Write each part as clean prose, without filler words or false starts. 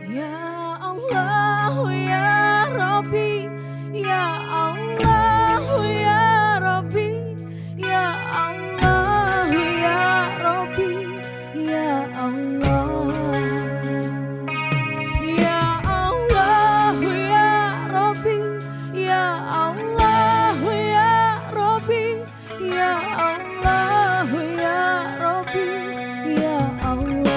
Ya Allah ya Rabbi, ya Allah ya Rabbi, ya Allah ya Rabbi, ya Allah. Ya Allah ya Rabbi, ya Allah ya Rabbi, ya Allah ya Rabbi, ya Allah.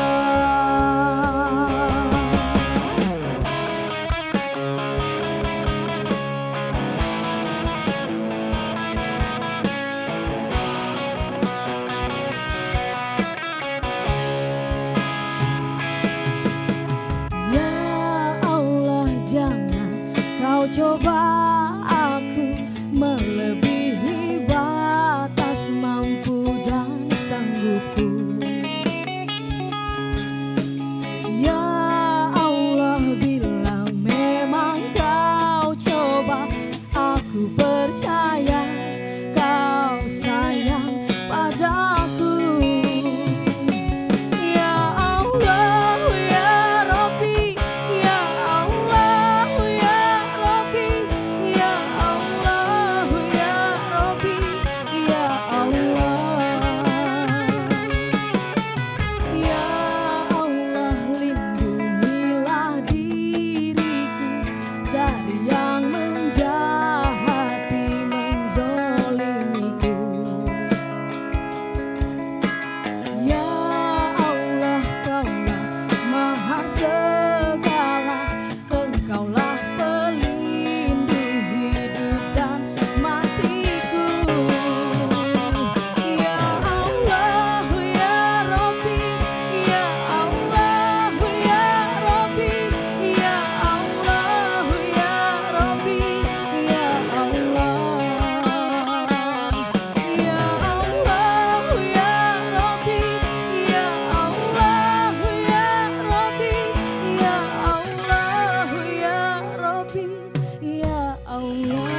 Ya Allah jangan kau coba aku melebihi batas mampu dan sanggupku. Ya Allah bila memang kau coba, aku percaya kau sayang padaku. Ya Allah ya Rabbi, ya Allah ya Rabbi, ya Allah ya Rabbi, ya Allah. Ya Allah lindungilah diriku dari yang menjahati menzolimiku. Ya Allah kaulah maha segala, engkaulah pelindung hidup dan matiku. Ya Allah ya Rabbi, ya Allah ya Rabbi, ya Allah ya Rabbi, ya Allah. Ya Allah ya Rabbi, ya Allah ya Rabbi, ya Allah ya Rabbi, ya Allah.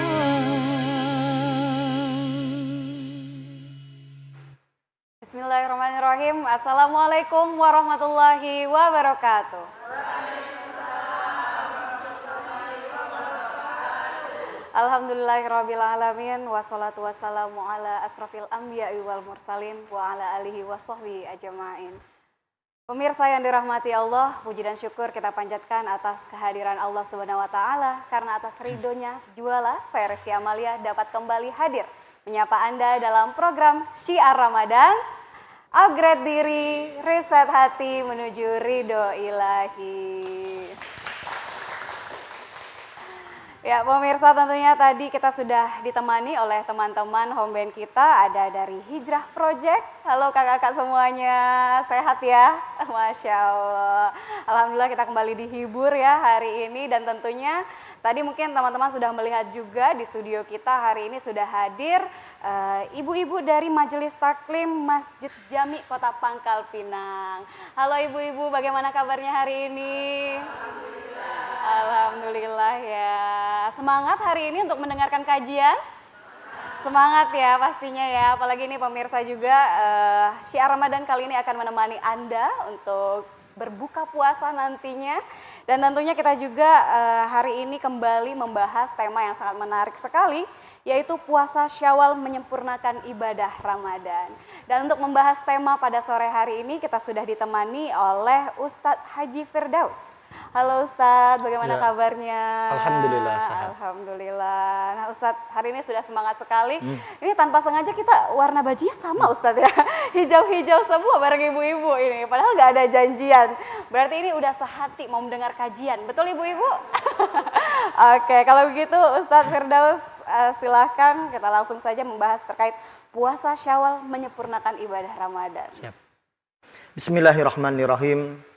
Bismillahirrahmanirrahim. Assalamualaikum warahmatullahi wabarakatuh. Alhamdulillahirrabbilalamin. Wassalatu wassalamu ala asrafil anbiya'i wal mursalin wa ala alihi wa sahbihi ajma'in. Pemirsa yang dirahmati Allah, puji dan syukur kita panjatkan atas kehadiran Allah Subhanahu wa taala, karena atas ridhonya jualah saya Rizky Amalia dapat kembali hadir menyapa Anda dalam program Syiar Ramadan. Upgrade diri, reset hati menuju ridho ilahi. Ya pemirsa, tentunya tadi kita sudah ditemani oleh teman-teman home band kita, ada dari Hijrah Project. Halo kakak-kakak semuanya, sehat ya? Masya Allah. Alhamdulillah kita kembali dihibur ya hari ini, dan tentunya tadi mungkin teman-teman sudah melihat juga di studio kita hari ini sudah hadir ibu-ibu dari Majelis Taklim Masjid Jami Kota Pangkal Pinang. Halo ibu-ibu, bagaimana kabarnya hari ini? Alhamdulillah ya. Semangat hari ini untuk mendengarkan kajian? Semangat ya pastinya ya. Apalagi ini pemirsa juga Syiar Ramadan kali ini akan menemani Anda untuk berbuka puasa nantinya. Dan tentunya kita juga hari ini kembali membahas tema yang sangat menarik sekali, yaitu puasa Syawal menyempurnakan ibadah Ramadan. Dan untuk membahas tema pada sore hari ini kita sudah ditemani oleh Ustadz Haji Firdaus. Halo Ustadz, bagaimana kabarnya? Alhamdulillah sehat. Alhamdulillah. Nah Ustadz, hari ini sudah semangat sekali. Ini tanpa sengaja kita warna bajunya sama Ustadz ya. Hijau-hijau semua bareng ibu-ibu ini. Padahal nggak ada janjian. Berarti ini udah sehati mau mendengar kajian. Betul ibu-ibu? Oke, kalau begitu Ustadz Firdaus silahkan kita langsung saja membahas terkait puasa Syawal menyempurnakan ibadah Ramadan. Siap. Bismillahirrahmanirrahim.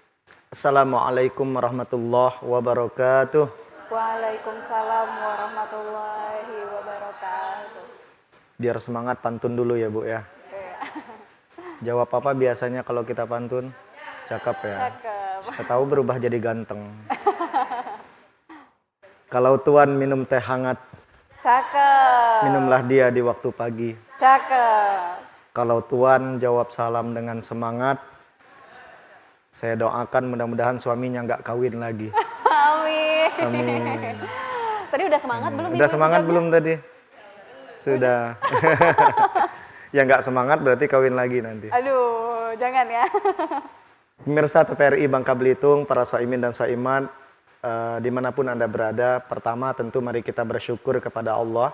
Assalamualaikum warahmatullahi wabarakatuh. Waalaikumsalam warahmatullahi wabarakatuh. Biar semangat pantun dulu ya Bu ya. Jawab apa biasanya kalau kita pantun? Cakep ya. Cakep. Siapa tahu berubah jadi ganteng. Kalau Tuan minum teh hangat, Cakep. minumlah dia di waktu pagi. Cakep. Kalau Tuan jawab salam dengan semangat, Saya doakan mudah-mudahan suaminya nggak kawin lagi. Amin. Amin. Tadi udah semangat belum? Udah Ibu semangat jamnya? belum tadi? Sudah. Ya nggak semangat berarti kawin lagi nanti. Aduh, jangan ya. Pemirsa TVRI Bangka Belitung, para shaimin dan shaimat, dimanapun Anda berada, pertama tentu mari kita bersyukur kepada Allah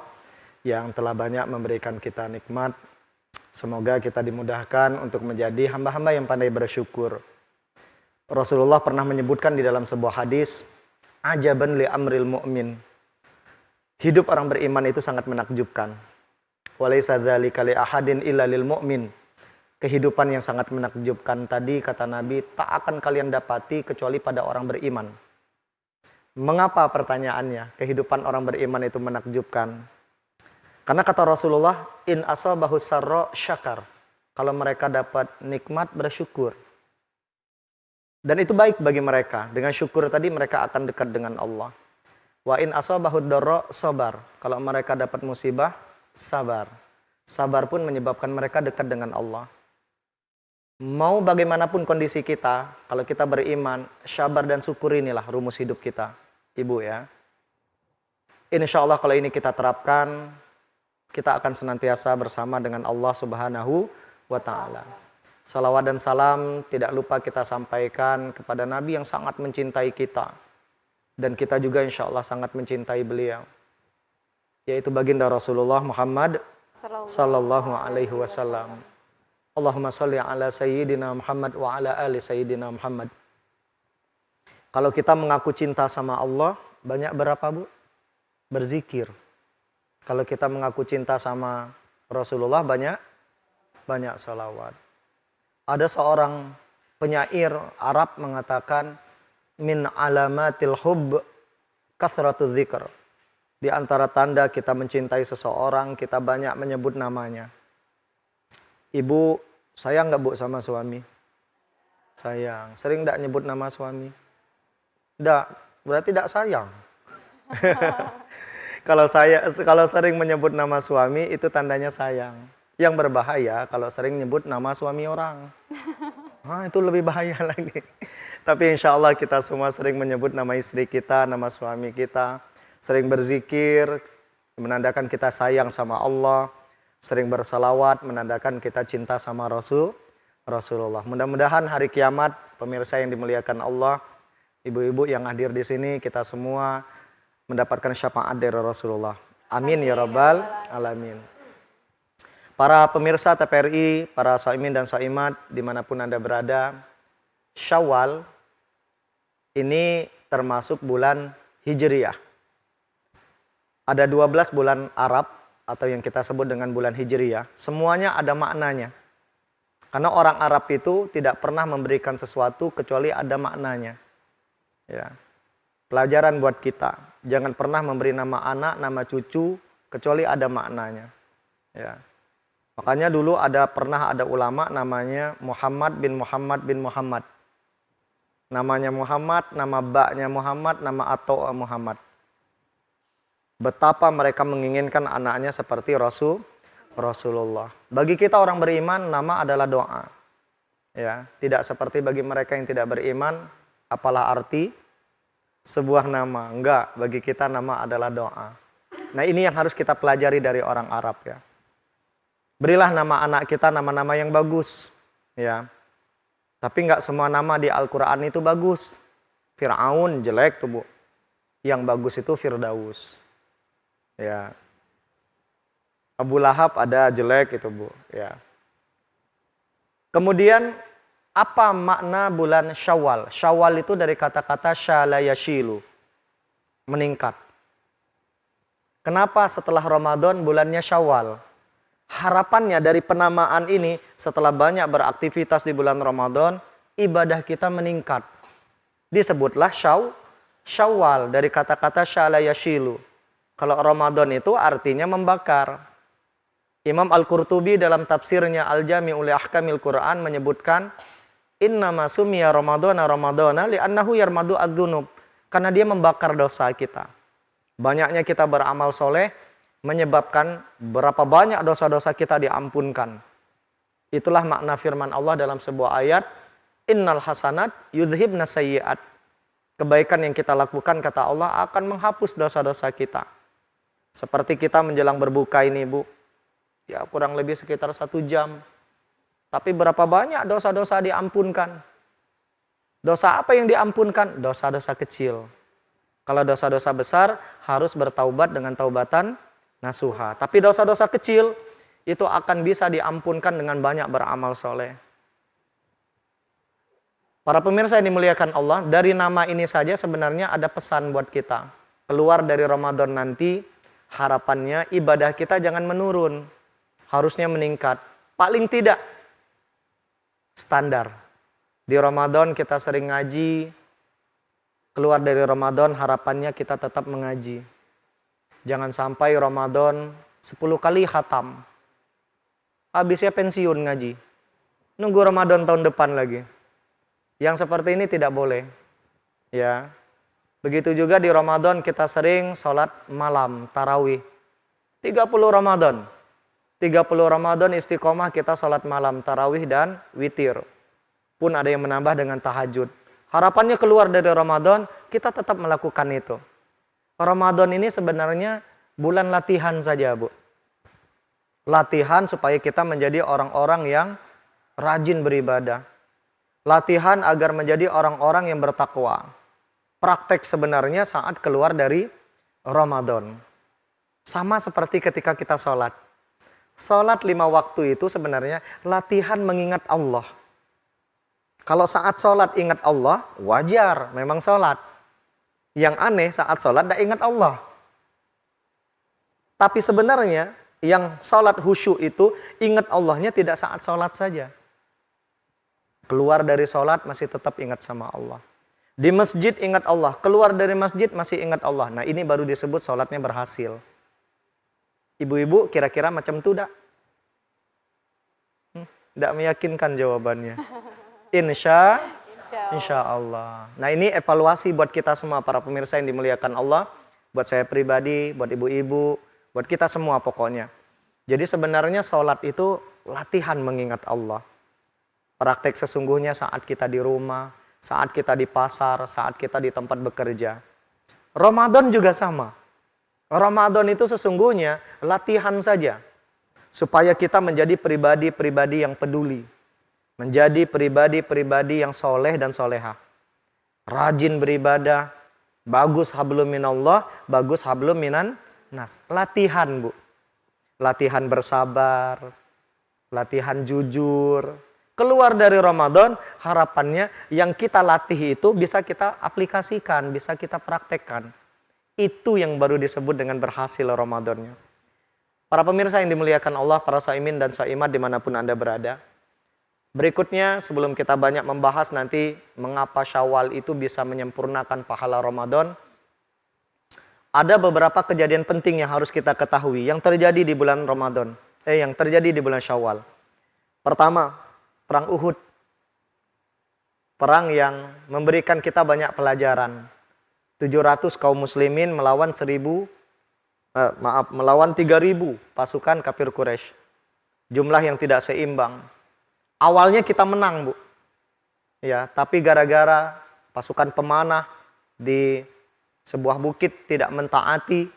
yang telah banyak memberikan kita nikmat. Semoga kita dimudahkan untuk menjadi hamba-hamba yang pandai bersyukur. Rasulullah pernah menyebutkan di dalam sebuah hadis, ajaban li amril mu'min. Hidup orang beriman itu sangat menakjubkan. Walaysa dzalika li ahadin illa lil mu'min. Kehidupan yang sangat menakjubkan tadi, kata Nabi, tak akan kalian dapati kecuali pada orang beriman. Mengapa pertanyaannya? Kehidupan orang beriman itu menakjubkan. Karena kata Rasulullah, in asabahu sarra syakar. Kalau mereka dapat nikmat, bersyukur. Dan itu baik bagi mereka. Dengan syukur tadi mereka akan dekat dengan Allah. Wa in asabahu dharra sabar. Kalau mereka dapat musibah, sabar. Sabar pun menyebabkan mereka dekat dengan Allah. Mau bagaimanapun kondisi kita, kalau kita beriman, sabar dan syukur inilah rumus hidup kita. Ibu ya. Insya Allah kalau ini kita terapkan, kita akan senantiasa bersama dengan Allah Subhanahu wa Ta'ala. Salawat dan salam tidak lupa kita sampaikan kepada Nabi yang sangat mencintai kita. Dan kita juga insya Allah sangat mencintai beliau. Yaitu baginda Rasulullah Muhammad sallallahu alaihi wasallam. Allahumma sholli ala sayyidina Muhammad wa ala ali sayyidina Muhammad. Kalau kita mengaku cinta sama Allah, banyak berapa Bu? Berzikir. Kalau kita mengaku cinta sama Rasulullah, banyak salawat. Ada seorang penyair Arab mengatakan, min alamatil hubb kasratuz zikr. Di antara tanda kita mencintai seseorang, kita banyak menyebut namanya. Ibu, sayang nggak Bu sama suami? Sayang. Sering nggak nyebut nama suami? Nggak, berarti nggak sayang. Kalau sering menyebut nama suami, itu tandanya sayang. Yang berbahaya kalau sering nyebut nama suami orang. Itu lebih bahaya lagi. Tapi insya Allah kita semua sering menyebut nama istri kita, nama suami kita. Sering berzikir, menandakan kita sayang sama Allah. Sering bersalawat, menandakan kita cinta sama Rasulullah. Mudah-mudahan hari kiamat, pemirsa yang dimuliakan Allah, ibu-ibu yang hadir di sini, kita semua mendapatkan syafaat dari Rasulullah. Amin ya rabbal alamin. Para pemirsa TVRI, para shaimin dan shaimat, dimanapun Anda berada, Syawal ini termasuk bulan Hijriyah. Ada 12 bulan Arab atau yang kita sebut dengan bulan Hijriyah. Semuanya ada maknanya. Karena orang Arab itu tidak pernah memberikan sesuatu kecuali ada maknanya. Ya. Pelajaran buat kita. Jangan pernah memberi nama anak, nama cucu kecuali ada maknanya. Ya. Makanya dulu pernah ada ulama namanya Muhammad bin Muhammad bin Muhammad. Namanya Muhammad, nama baknya Muhammad, nama Ato' Muhammad. Betapa mereka menginginkan anaknya seperti Rasulullah. Bagi kita orang beriman, nama adalah doa. Ya, tidak seperti bagi mereka yang tidak beriman, apalah arti sebuah nama. Enggak, bagi kita nama adalah doa. Nah, ini yang harus kita pelajari dari orang Arab ya. Berilah nama anak kita nama-nama yang bagus, ya. Tapi nggak semua nama di Al-Quran itu bagus. Fir'aun jelek tuh Bu. Yang bagus itu Firdaus. Ya. Abu Lahab ada jelek itu Bu. Ya. Kemudian apa makna bulan Syawal? Syawal itu dari kata-kata syala yashilu, meningkat. Kenapa setelah Ramadan bulannya Syawal? Harapannya dari penamaan ini setelah banyak beraktivitas di bulan Ramadan, ibadah kita meningkat. Disebutlah Syawal dari kata-kata syala yashilu. Kalau Ramadan itu artinya membakar. Imam Al-Qurtubi dalam tafsirnya Al-Jami'u li Ahkamil Quran menyebutkan, innama sumiya Ramadana Ramadana li'annahu yarmadu adz-dzunub. Karena dia membakar dosa kita. Banyaknya kita beramal soleh, menyebabkan berapa banyak dosa-dosa kita diampunkan. Itulah makna firman Allah dalam sebuah ayat, Innal hasanat yudhibna sayyi'at. Kebaikan yang kita lakukan, kata Allah, akan menghapus dosa-dosa kita. Seperti kita menjelang berbuka ini, Bu. Ya, kurang lebih sekitar 1 jam. Tapi berapa banyak dosa-dosa diampunkan? Dosa apa yang diampunkan? Dosa-dosa kecil. Kalau dosa-dosa besar, harus bertaubat dengan taubatan nasuha. Tapi dosa-dosa kecil, itu akan bisa diampunkan dengan banyak beramal soleh. Para pemirsa yang dimuliakan Allah, dari nama ini saja sebenarnya ada pesan buat kita. Keluar dari Ramadan nanti, harapannya ibadah kita jangan menurun. Harusnya meningkat. Paling tidak, standar. Di Ramadan kita sering ngaji, keluar dari Ramadan harapannya kita tetap mengaji. Jangan sampai Ramadan 10 kali khatam. Habisnya pensiun ngaji. Nunggu Ramadan tahun depan lagi. Yang seperti ini tidak boleh. Ya. Begitu juga di Ramadan kita sering sholat malam, tarawih. 30 Ramadan. 30 Ramadan istiqomah kita sholat malam, tarawih dan witir. Pun ada yang menambah dengan tahajud. Harapannya keluar dari Ramadan, kita tetap melakukan itu. Ramadan ini sebenarnya bulan latihan saja, Bu. Latihan supaya kita menjadi orang-orang yang rajin beribadah. Latihan agar menjadi orang-orang yang bertakwa. Praktek sebenarnya saat keluar dari Ramadan. Sama seperti ketika kita sholat. Sholat 5 waktu itu sebenarnya latihan mengingat Allah. Kalau saat sholat ingat Allah, wajar, memang sholat. Yang aneh saat sholat tidak ingat Allah. Tapi sebenarnya yang sholat khusyuk itu ingat Allahnya tidak saat sholat saja. Keluar dari sholat masih tetap ingat sama Allah. Di masjid ingat Allah, keluar dari masjid masih ingat Allah. Nah ini baru disebut sholatnya berhasil. Ibu-ibu kira-kira macam itu tidak? Tidak meyakinkan jawabannya. Insya Allah. Nah ini evaluasi buat kita semua para pemirsa yang dimuliakan Allah. Buat saya pribadi, buat ibu-ibu, buat kita semua pokoknya. Jadi sebenarnya sholat itu latihan mengingat Allah. Praktek sesungguhnya saat kita di rumah, saat kita di pasar, saat kita di tempat bekerja. Ramadan juga sama. Ramadan itu sesungguhnya latihan saja. Supaya kita menjadi pribadi-pribadi yang peduli. Menjadi pribadi-pribadi yang soleh dan soleha. Rajin beribadah. Bagus hablum minallah, bagus hablum minan nas. Latihan, Bu. Latihan bersabar. Latihan jujur. Keluar dari Ramadan, harapannya yang kita latih itu bisa kita aplikasikan, bisa kita praktekkan. Itu yang baru disebut dengan berhasil Ramadannya. Para pemirsa yang dimuliakan Allah, para shaimin dan shaimat dimanapun Anda berada. Berikutnya, sebelum kita banyak membahas nanti mengapa Syawal itu bisa menyempurnakan pahala Ramadan, ada beberapa kejadian penting yang harus kita ketahui yang terjadi di bulan Ramadan, yang terjadi di bulan Syawal. Pertama, Perang Uhud. Perang yang memberikan kita banyak pelajaran. 700 kaum muslimin melawan 3.000 pasukan kafir Quraisy. Jumlah yang tidak seimbang. Awalnya kita menang, Bu. Ya, tapi gara-gara pasukan pemanah di sebuah bukit tidak mentaati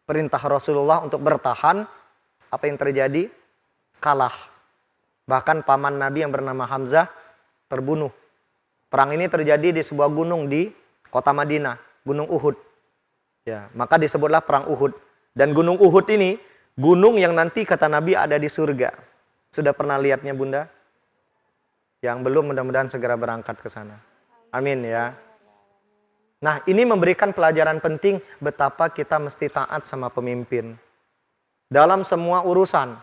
perintah Rasulullah untuk bertahan, apa yang terjadi? Kalah. Bahkan paman Nabi yang bernama Hamzah terbunuh. Perang ini terjadi di sebuah gunung di kota Madinah, Gunung Uhud. Ya, maka disebutlah Perang Uhud. Dan Gunung Uhud ini, gunung yang nanti kata Nabi ada di surga. Sudah pernah lihatnya, Bunda? Yang belum, mudah-mudahan segera berangkat ke sana. Amin ya. Nah, ini memberikan pelajaran penting betapa kita mesti taat sama pemimpin. Dalam semua urusan.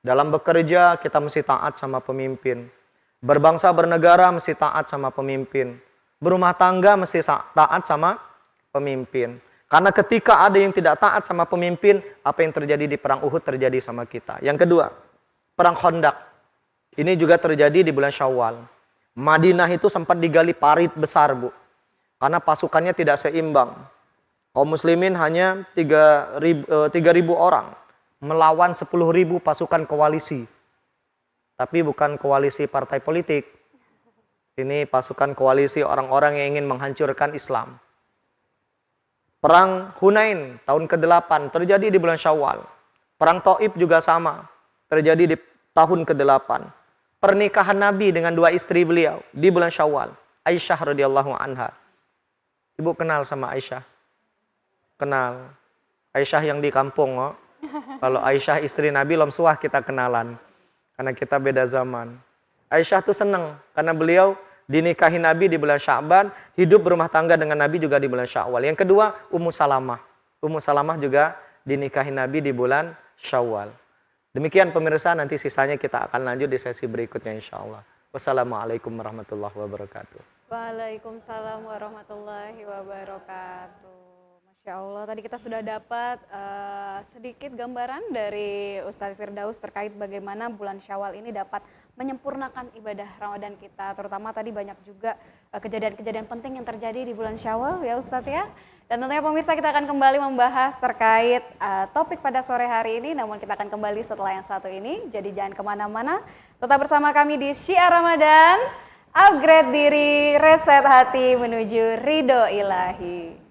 Dalam bekerja kita mesti taat sama pemimpin. Berbangsa bernegara mesti taat sama pemimpin. Berumah tangga mesti taat sama pemimpin. Karena ketika ada yang tidak taat sama pemimpin, apa yang terjadi di Perang Uhud terjadi sama kita. Yang kedua, Perang Khandaq. Ini juga terjadi di bulan Syawal. Madinah itu sempat digali parit besar, Bu. Karena pasukannya tidak seimbang. Kaum muslimin hanya 3.000 orang. Melawan 10.000 pasukan koalisi. Tapi bukan koalisi partai politik. Ini pasukan koalisi orang-orang yang ingin menghancurkan Islam. Perang Hunain tahun ke-8 terjadi di bulan Syawal. Perang Taif juga sama, terjadi di tahun ke-8. Pernikahan Nabi dengan 2 istri beliau di bulan Syawal. Aisyah radhiyallahu anha. Ibu kenal sama Aisyah? Kenal. Aisyah yang di kampung, oh. Kalau Aisyah istri Nabi lomsuah kita kenalan. Karena kita beda zaman. Aisyah tuh senang karena beliau dinikahi Nabi di bulan Sya'ban, hidup berumah tangga dengan Nabi juga di bulan Syawal. Yang kedua, Ummu Salamah. Ummu Salamah juga dinikahi Nabi di bulan Syawal. Demikian pemirsa, nanti sisanya kita akan lanjut di sesi berikutnya insya Allah. Wassalamualaikum warahmatullahi wabarakatuh. Waalaikumsalam warahmatullahi wabarakatuh. Masya Allah, tadi kita sudah dapat sedikit gambaran dari Ustadz Firdaus terkait bagaimana bulan Syawal ini dapat menyempurnakan ibadah Ramadan kita. Terutama tadi banyak juga kejadian-kejadian penting yang terjadi di bulan Syawal ya Ustadz ya. Dan tentunya pemirsa kita akan kembali membahas terkait topik pada sore hari ini. Namun kita akan kembali setelah yang satu ini. Jadi jangan kemana-mana. Tetap bersama kami di Syiar Ramadan. Upgrade diri, reset hati menuju ridho ilahi.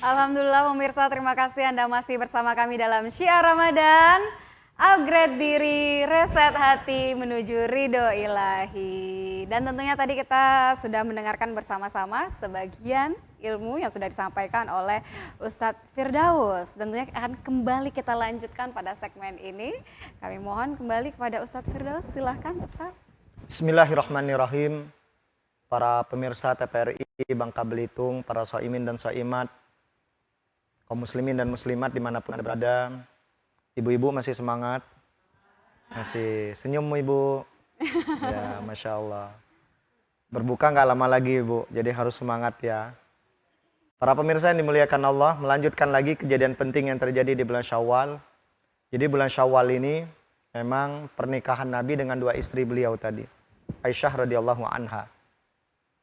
Alhamdulillah pemirsa, terima kasih Anda masih bersama kami dalam Syiar Ramadan. Upgrade diri, reset hati menuju ridho ilahi. Dan tentunya tadi kita sudah mendengarkan bersama-sama sebagian ilmu yang sudah disampaikan oleh Ustadz Firdaus. Tentunya akan kembali kita lanjutkan pada segmen ini. Kami mohon kembali kepada Ustadz Firdaus, silahkan Ustadz. Bismillahirrahmanirrahim. Para pemirsa TPRI Bangka Belitung, para shaimin dan shaimat, kaum muslimin dan muslimat dimanapun Anda berada. Ibu-ibu masih semangat? Masih senyum Ibu? Ya, Masya Allah. Berbuka nggak lama lagi Ibu, jadi harus semangat ya. Para pemirsa yang dimuliakan Allah, melanjutkan lagi kejadian penting yang terjadi di bulan Syawal. Jadi bulan Syawal ini memang pernikahan Nabi dengan 2 istri beliau tadi. Aisyah radhiyallahu anha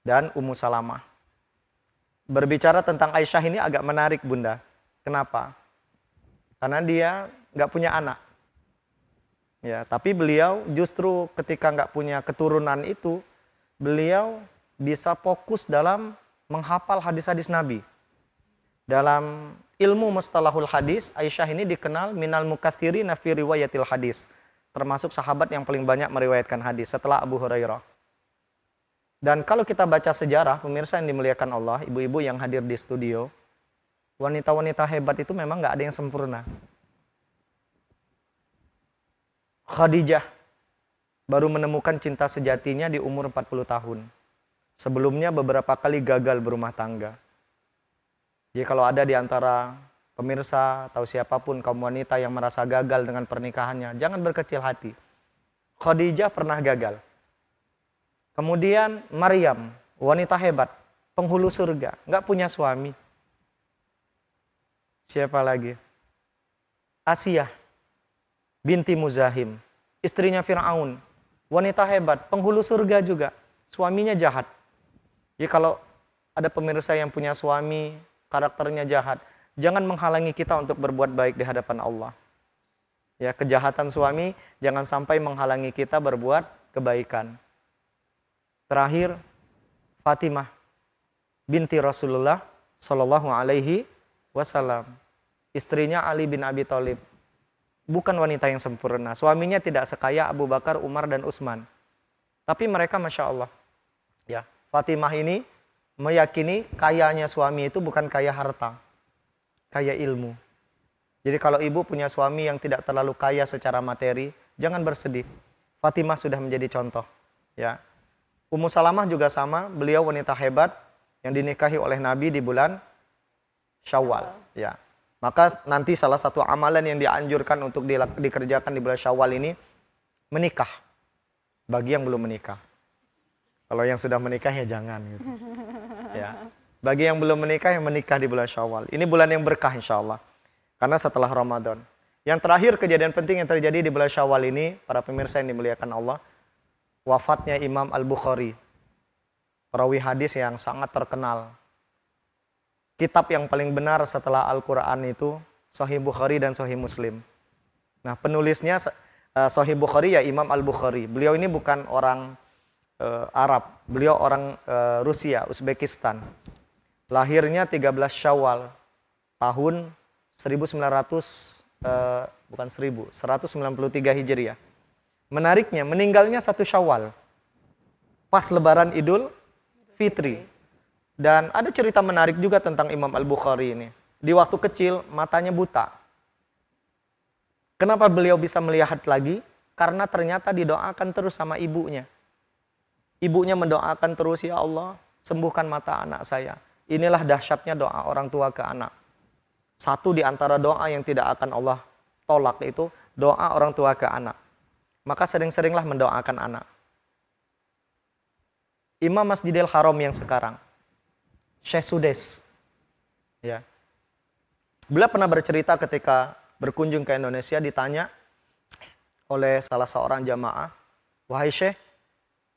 dan Ummu Salamah. Berbicara tentang Aisyah ini agak menarik Bunda. Kenapa? Karena dia nggak punya anak. Ya, tapi beliau justru ketika nggak punya keturunan itu, beliau bisa fokus dalam menghafal hadis-hadis Nabi. Dalam ilmu mustalahul hadis, Aisyah ini dikenal minal mukatsirina fi riwayatil hadis. Termasuk sahabat yang paling banyak meriwayatkan hadis setelah Abu Hurairah. Dan kalau kita baca sejarah, pemirsa yang dimuliakan Allah, ibu-ibu yang hadir di studio, wanita-wanita hebat itu memang nggak ada yang sempurna. Khadijah baru menemukan cinta sejatinya di umur 40 tahun. Sebelumnya beberapa kali gagal berumah tangga. Jadi kalau ada di antara pemirsa atau siapapun kaum wanita yang merasa gagal dengan pernikahannya, jangan berkecil hati. Khadijah pernah gagal. Kemudian Maryam, wanita hebat, penghulu surga, nggak punya suami. Siapa lagi? Asiyah binti Muzahim, istrinya Fir'aun. Wanita hebat, penghulu surga juga. Suaminya jahat. Ya kalau ada pemirsa yang punya suami, karakternya jahat, jangan menghalangi kita untuk berbuat baik di hadapan Allah. Ya, kejahatan suami jangan sampai menghalangi kita berbuat kebaikan. Terakhir, Fatimah binti Rasulullah Shallallahu Alaihi Wasallam, istrinya Ali bin Abi Thalib. Bukan wanita yang sempurna. Suaminya tidak sekaya Abu Bakar, Umar, dan Utsman. Tapi mereka Masya Allah. Ya, Fatimah ini meyakini kayanya suami itu bukan kaya harta. Kaya ilmu. Jadi kalau ibu punya suami yang tidak terlalu kaya secara materi, jangan bersedih. Fatimah sudah menjadi contoh. Ya. Ummu Salamah juga sama. Beliau wanita hebat yang dinikahi oleh Nabi di bulan Syawal. Ya. Maka nanti salah satu amalan yang dianjurkan untuk dikerjakan di bulan Syawal ini, menikah. Bagi yang belum menikah. Kalau yang sudah menikah ya jangan. Gitu. Ya. Bagi yang belum menikah, yang menikah di bulan Syawal. Ini bulan yang berkah insya Allah. Karena setelah Ramadan. Yang terakhir kejadian penting yang terjadi di bulan Syawal ini, para pemirsa yang dimuliakan Allah, wafatnya Imam Al-Bukhari. Perawi hadis yang sangat terkenal. Kitab yang paling benar setelah Al-Quran itu Sahih Bukhari dan Sahih Muslim. Nah, penulisnya Sahih Bukhari ya Imam Al-Bukhari. Beliau ini bukan orang Arab, beliau orang Rusia, Uzbekistan. Lahirnya 13 Syawal tahun 193 Hijriah. Menariknya, meninggalnya 1 Syawal pas Lebaran Idul Fitri. Dan ada cerita menarik juga tentang Imam Al-Bukhari ini. Di waktu kecil, matanya buta. Kenapa beliau bisa melihat lagi? Karena ternyata didoakan terus sama ibunya. Ibunya mendoakan terus, ya Allah, sembuhkan mata anak saya. Inilah dahsyatnya doa orang tua ke anak. Satu di antara doa yang tidak akan Allah tolak itu, doa orang tua ke anak. Maka sering-seringlah mendoakan anak. Imam Masjidil Haram yang sekarang, Syekh Sudes, ya, beliau pernah bercerita ketika berkunjung ke Indonesia, ditanya oleh salah seorang jamaah, wahai Syekh,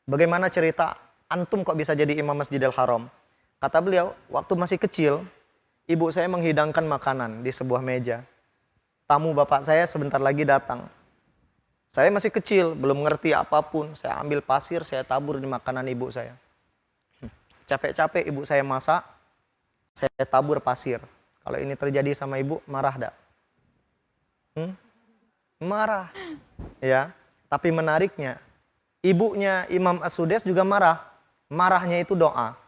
bagaimana cerita antum kok bisa jadi imam Masjidil Haram? Kata beliau, waktu masih kecil, ibu saya menghidangkan makanan di sebuah meja. Tamu bapak saya sebentar lagi datang. Saya masih kecil, belum ngerti apapun. Saya ambil pasir, saya tabur di makanan ibu saya. Capek-capek ibu saya masak, saya tabur pasir. Kalau ini terjadi sama ibu, marah enggak? Marah. Ya. Tapi menariknya, ibunya Imam As-Sudes juga marah. Marahnya itu doa.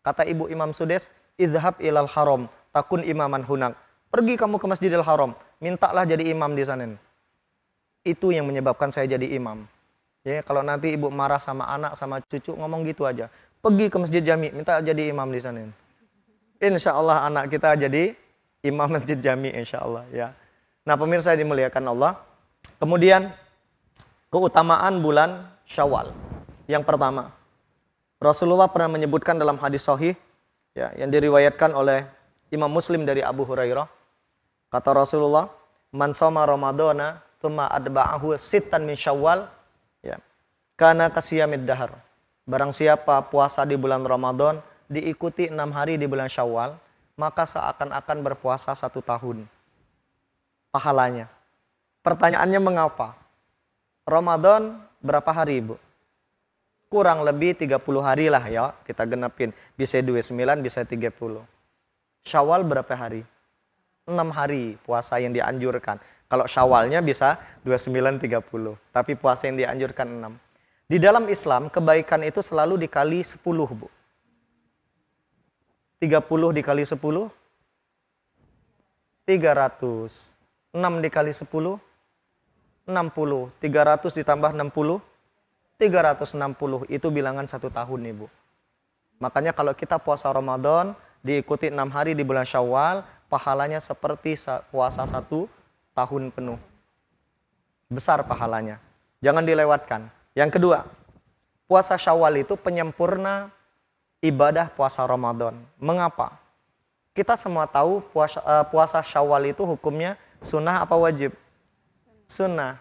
Kata ibu Imam Sudes, "Izhab ilal haram, takun imaman hunak." Pergi kamu ke Masjidil Haram, mintalah jadi imam di sana. Itu yang menyebabkan saya jadi imam. Ya, kalau nanti ibu marah sama anak, sama cucu, ngomong gitu aja. Pergi ke Masjid Jami, minta jadi imam di sana. Insya Allah anak kita jadi imam Masjid Jami, insya Allah. Ya. Nah, pemirsa yang dimuliakan Allah. Kemudian, keutamaan bulan Syawal. Yang pertama, Rasulullah pernah menyebutkan dalam hadis sahih, ya, yang diriwayatkan oleh Imam Muslim dari Abu Hurairah. Kata Rasulullah, "Man shoma Ramadana, tsumma adba'ahu sittan min Syawal, ya, kana kasiyamid dahar." Barang siapa puasa di bulan Ramadan, diikuti 6 hari di bulan Syawal, maka seakan-akan berpuasa 1 tahun. Pahalanya. Pertanyaannya mengapa? Ramadan berapa hari, Ibu? Kurang lebih 30 hari lah ya, kita genepin. Bisa 29, bisa 30. Syawal berapa hari? 6 hari puasa yang dianjurkan. Kalau Syawalnya bisa 29, 30. Tapi puasa yang dianjurkan 6. Di dalam Islam, kebaikan itu selalu dikali 10, Bu. 30 dikali 10, 300. 6 dikali 10, 60. 300 ditambah 60, 360. Itu bilangan 1 tahun, Ibu. Makanya kalau kita puasa Ramadan, diikuti 6 hari di bulan Syawal, pahalanya seperti puasa 1 tahun penuh. Besar pahalanya. Jangan dilewatkan. Yang kedua, puasa Syawal itu penyempurna ibadah puasa Ramadan. Mengapa? Kita semua tahu puasa Syawal itu hukumnya sunnah apa wajib? Sunnah.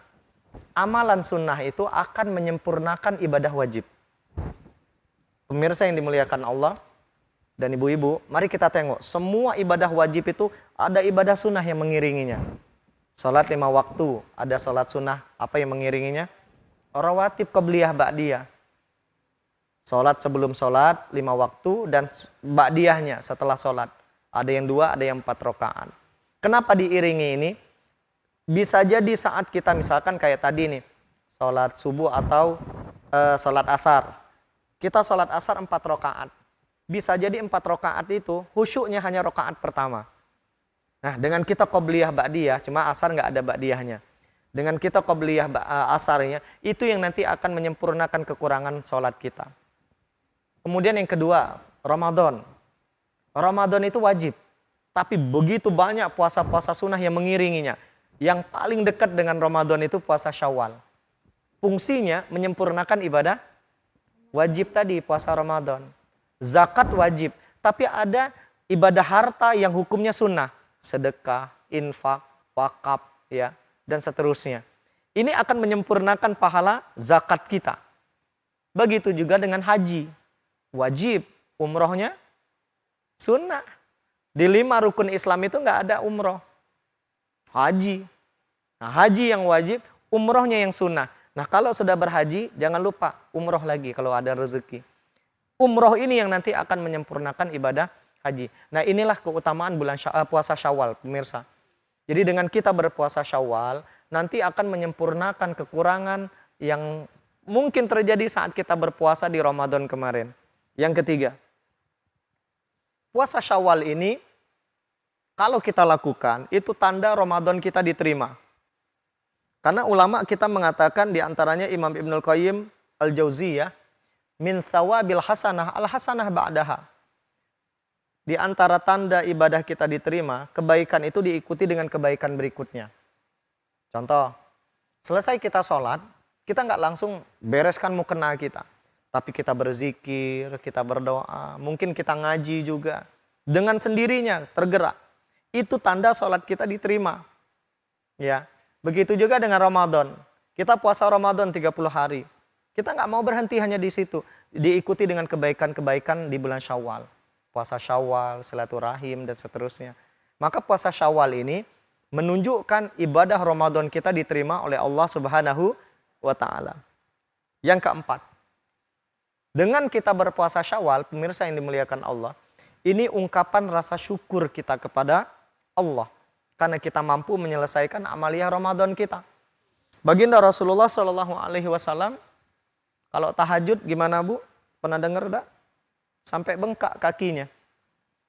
Amalan sunnah itu akan menyempurnakan ibadah wajib. Pemirsa yang dimuliakan Allah dan ibu-ibu, mari kita tengok. Semua ibadah wajib itu ada ibadah sunnah yang mengiringinya. Salat 5 waktu, ada salat sunnah. Apa yang mengiringinya? Rawatib, qabliyah, ba'diyah. Salat sebelum salat 5 waktu dan ba'diyahnya setelah salat. Ada yang 2, ada yang 4 rakaat. Kenapa diiringi ini? Bisa jadi saat kita misalkan kayak tadi nih, salat subuh atau salat asar. Kita salat asar 4 rakaat. Bisa jadi 4 rakaat itu khusyuknya hanya rakaat pertama. Nah, dengan kita qobliyah ba'diyah, cuma asar nggak ada ba'diyahnya. Dengan kita qobliyah asarnya, itu yang nanti akan menyempurnakan kekurangan sholat kita. Kemudian yang kedua, Ramadan. Ramadan itu wajib. Tapi begitu banyak puasa-puasa sunnah yang mengiringinya. Yang paling dekat dengan Ramadan itu puasa Syawal. Fungsinya menyempurnakan ibadah wajib tadi, puasa Ramadan. Zakat wajib. Tapi ada ibadah harta yang hukumnya sunnah. Sedekah, infak, wakaf, ya, dan seterusnya. Ini akan menyempurnakan pahala zakat kita. Begitu juga dengan haji. Wajib, umrohnya sunnah. Di 5 rukun Islam itu nggak ada umroh. Haji. Nah, haji yang wajib, umrohnya yang sunnah. Nah, kalau sudah berhaji, jangan lupa umroh lagi kalau ada rezeki. Umroh ini yang nanti akan menyempurnakan ibadah haji. Nah, inilah keutamaan puasa Syawal, pemirsa. Jadi dengan kita berpuasa Syawal, nanti akan menyempurnakan kekurangan yang mungkin terjadi saat kita berpuasa di Ramadan kemarin. Yang ketiga, puasa Syawal ini, kalau kita lakukan, itu tanda Ramadan kita diterima. Karena ulama kita mengatakan, diantaranya Imam Ibnul Qayyim Al-Jauziyah, min thawabil hasanah al-hasanah ba'daha. Di antara tanda ibadah kita diterima, kebaikan itu diikuti dengan kebaikan berikutnya. Contoh, selesai kita sholat, kita nggak langsung bereskan mukena kita. Tapi kita berzikir, kita berdoa, mungkin kita ngaji juga. Dengan sendirinya, tergerak. Itu tanda sholat kita diterima. Ya, begitu juga dengan Ramadan. Kita puasa Ramadan 30 hari. Kita nggak mau berhenti hanya di situ. Diikuti dengan kebaikan-kebaikan di bulan Syawal. Puasa Syawal, silaturahim, dan seterusnya. Maka puasa Syawal ini menunjukkan ibadah Ramadan kita diterima oleh Allah Subhanahu wa Ta'ala. Yang keempat, dengan kita berpuasa Syawal, pemirsa yang dimuliakan Allah, ini ungkapan rasa syukur kita kepada Allah. Karena kita mampu menyelesaikan amaliyah Ramadan kita. Baginda Rasulullah SAW, kalau tahajud gimana Bu? Pernah dengar enggak? Sampai bengkak kakinya.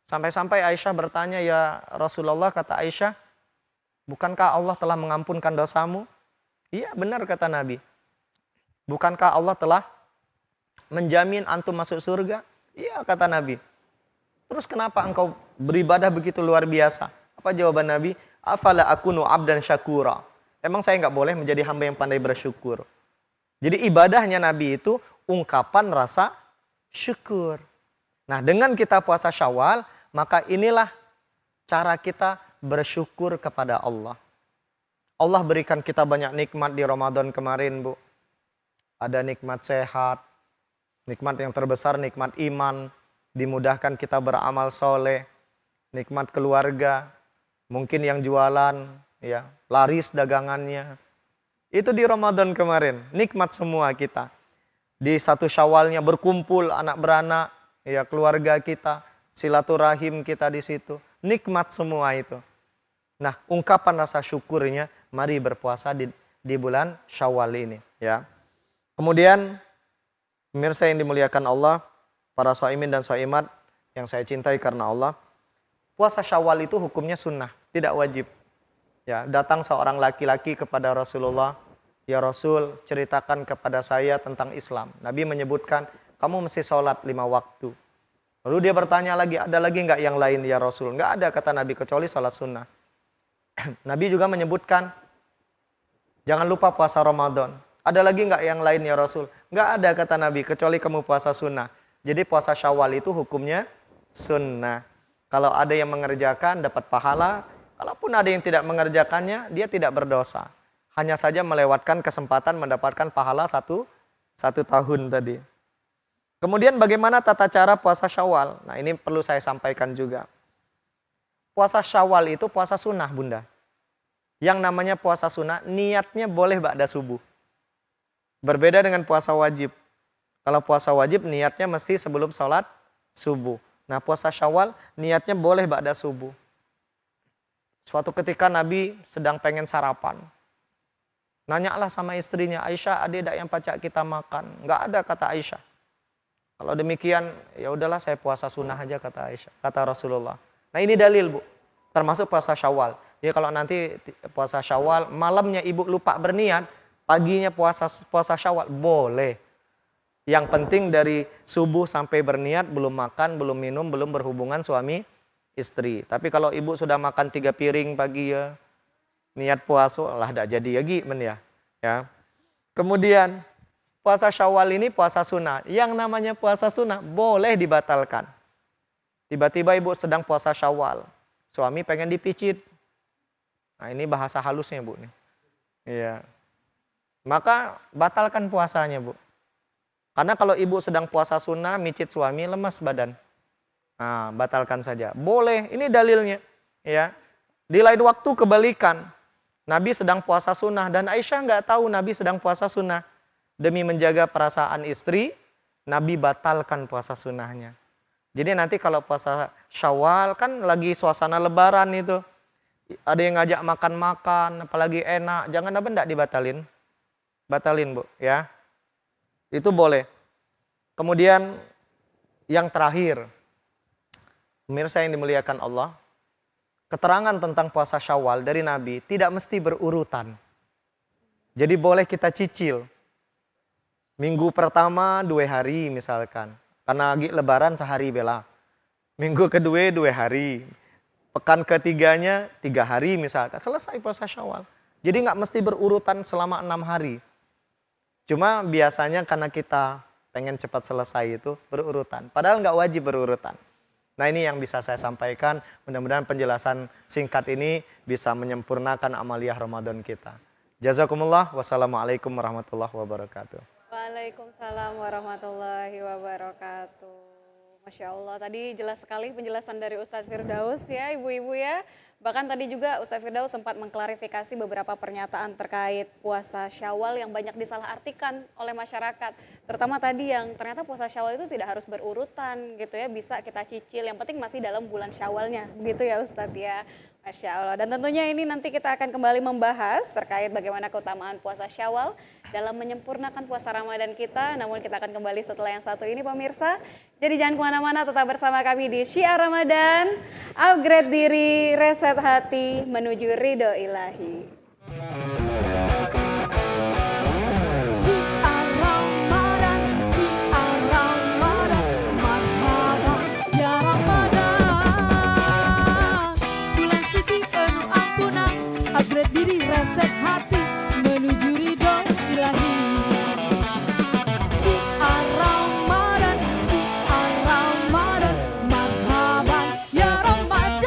Sampai-sampai Aisyah bertanya, ya Rasulullah, kata Aisyah, bukankah Allah telah mengampunkan dosamu? Iya, benar kata Nabi. Bukankah Allah telah menjamin antum masuk surga? Iya, kata Nabi. Terus kenapa engkau beribadah begitu luar biasa? Apa jawaban Nabi? Afala akunu abdan syakura. Emang saya nggak boleh menjadi hamba yang pandai bersyukur? Jadi ibadahnya Nabi itu ungkapan rasa syukur. Nah, dengan kita puasa Syawal, maka inilah cara kita bersyukur kepada Allah. Allah berikan kita banyak nikmat di Ramadan kemarin, Bu. Ada nikmat sehat, nikmat yang terbesar, nikmat iman, dimudahkan kita beramal soleh, nikmat keluarga, mungkin yang jualan, ya, laris dagangannya. Itu di Ramadan kemarin, nikmat semua kita. Di 1 Syawalnya berkumpul anak beranak, ya, keluarga kita, silaturahim kita di situ, nikmat semua itu. Nah, ungkapan rasa syukurnya, mari berpuasa di bulan Syawal ini, ya. Kemudian, pemirsa yang dimuliakan Allah, para shaimin dan shaimat yang saya cintai karena Allah, puasa Syawal itu hukumnya sunnah, tidak wajib. Ya, datang seorang laki-laki kepada Rasulullah, ya Rasul, ceritakan kepada saya tentang Islam. Nabi menyebutkan, kamu mesti sholat 5 waktu. Lalu dia bertanya lagi, ada lagi nggak yang lain ya Rasul? Nggak ada, kata Nabi, kecuali sholat sunnah. Nabi juga menyebutkan, jangan lupa puasa Ramadan. Ada lagi nggak yang lain ya Rasul? Nggak ada, kata Nabi, kecuali kamu puasa sunnah. Jadi puasa Syawal itu hukumnya sunnah. Kalau ada yang mengerjakan dapat pahala, kalaupun ada yang tidak mengerjakannya, dia tidak berdosa. Hanya saja melewatkan kesempatan mendapatkan pahala satu tahun tadi. Kemudian bagaimana tata cara puasa Syawal? Nah, ini perlu saya sampaikan juga. Puasa Syawal itu puasa sunnah, Bunda. Yang namanya puasa sunnah, niatnya boleh ba'da subuh. Berbeda dengan puasa wajib. Kalau puasa wajib, niatnya mesti sebelum sholat subuh. Nah, puasa Syawal, niatnya boleh ba'da subuh. Suatu ketika Nabi sedang pengen sarapan. Nanyalah sama istrinya, Aisyah, ada tak yang pacak kita makan? Enggak ada, kata Aisyah. Kalau demikian, ya udahlah saya puasa sunnah aja, kata Aisyah, kata Rasulullah. Nah, ini dalil, Bu. Termasuk puasa Syawal. Ya kalau nanti puasa Syawal, malamnya ibu lupa berniat, paginya puasa Syawal, boleh. Yang penting dari subuh sampai berniat, belum makan, belum minum, belum berhubungan suami istri. Tapi kalau ibu sudah makan 3 piring pagi ya, niat puasa, lah tidak jadi lagi ya. Kemudian puasa Syawal ini puasa sunnah. Yang namanya puasa sunnah boleh dibatalkan. Tiba-tiba ibu sedang puasa Syawal, suami pengen dipicit. Nah, ini bahasa halusnya, Bu nih. Iya. Maka batalkan puasanya, Bu. Karena kalau ibu sedang puasa sunnah, micit suami, lemas badan. Nah, batalkan saja. Boleh, ini dalilnya. Ya. Di lain waktu kebalikan. Nabi sedang puasa sunnah dan Aisyah nggak tahu Nabi sedang puasa sunnah. Demi menjaga perasaan istri, Nabi batalkan puasa sunnahnya. Jadi nanti kalau puasa Syawal kan lagi suasana lebaran itu. Ada yang ngajak makan-makan, apalagi enak. Jangan apa enggak dibatalin. Batalin, Bu, ya. Itu boleh. Kemudian yang terakhir. Pemirsa yang dimuliakan Allah. Keterangan tentang puasa Syawal dari Nabi tidak mesti berurutan. Jadi boleh kita cicil. Minggu pertama 2 hari misalkan. Karena lagi lebaran sehari bela. Minggu kedua 2 hari. Pekan ketiganya 3 hari misalkan. Selesai puasa Syawal. Jadi nggak mesti berurutan selama 6 hari. Cuma biasanya karena kita pengen cepat selesai itu berurutan. Padahal nggak wajib berurutan. Nah, ini yang bisa saya sampaikan. Mudah-mudahan penjelasan singkat ini bisa menyempurnakan amaliyah Ramadan kita. Jazakumullah. Wassalamualaikum warahmatullahi wabarakatuh. Waalaikumsalam warahmatullahi wabarakatuh. Masya Allah, tadi jelas sekali penjelasan dari Ustadz Firdaus ya, ibu-ibu ya. Bahkan tadi juga Ustadz Firdaus sempat mengklarifikasi beberapa pernyataan terkait puasa Syawal yang banyak disalahartikan oleh masyarakat. Terutama tadi yang ternyata puasa Syawal itu tidak harus berurutan gitu ya, bisa kita cicil. Yang penting masih dalam bulan Syawalnya, begitu ya Ustadz ya. Masya Allah. Dan tentunya ini nanti kita akan kembali membahas terkait bagaimana keutamaan puasa Syawal dalam menyempurnakan puasa Ramadan kita. Namun kita akan kembali setelah yang satu ini pemirsa. Jadi jangan kemana-mana, tetap bersama kami di Syiar Ramadan. Upgrade diri, reset hati, menuju ridho ilahi. Syiar Ramadan, syiar Ramadan, marhaban ya Ramadan. Bulan suci penuh ampunan, upgrade diri, reset hati, menuju ridho ilahi. Syiar Ramadan, syiar Ramadan, marhaban ya Ramadan.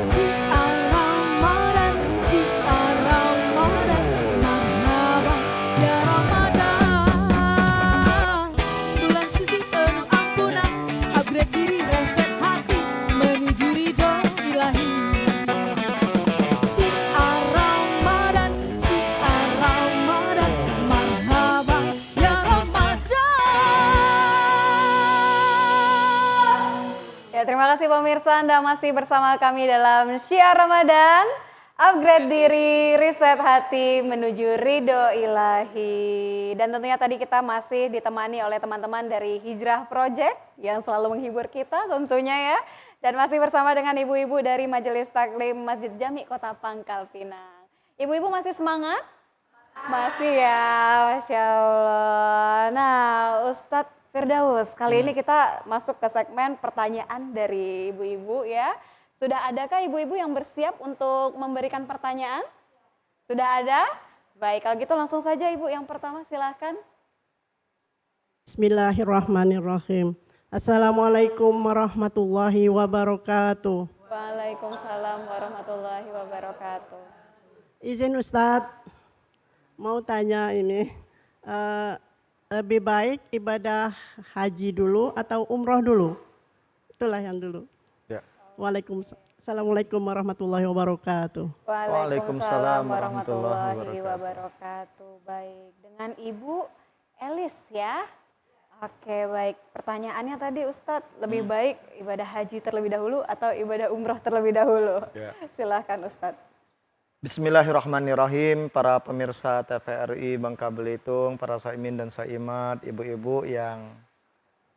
Syiar Ramadan, syiar Ramadan, marhaban ya Ramadan. Bulan suci penuh ampunan, upgrade diri, reset hati, menuju ridho ilahi. Syiar Ramadan, marhaban ya Ramadan. Ya, terima kasih pemirsa, Anda masih bersama kami dalam Syiar Ramadan. Upgrade diri, riset hati menuju ridho ilahi. Dan tentunya tadi kita masih ditemani oleh teman-teman dari Hijrah Project yang selalu menghibur kita tentunya ya. Dan masih bersama dengan ibu-ibu dari Majelis Taklim Masjid Jami Kota Pangkal Pinang. Ibu-ibu masih semangat? Masih ya, Masya Allah. Nah, Ustadz Firdaus, kali ini kita masuk ke segmen pertanyaan dari ibu-ibu ya. Sudah adakah ibu-ibu yang bersiap untuk memberikan pertanyaan? Sudah ada? Baik, kalau gitu langsung saja ibu yang pertama silahkan. Bismillahirrahmanirrahim. Assalamualaikum warahmatullahi wabarakatuh. Waalaikumsalam warahmatullahi wabarakatuh. Izin Ustadz, mau tanya ini, lebih baik ibadah haji dulu atau umroh dulu? Itulah yang dulu. Ya. Assalamualaikum warahmatullahi wabarakatuh. Waalaikumsalam warahmatullahi wabarakatuh. Baik, dengan Ibu Elis ya. Oke, baik. Pertanyaannya tadi Ustadz, lebih baik ibadah haji terlebih dahulu atau ibadah umroh terlebih dahulu? Ya. Silahkan Ustadz. Bismillahirrahmanirrahim, para pemirsa TVRI Bangka Belitung, para saimin dan saimat, ibu-ibu yang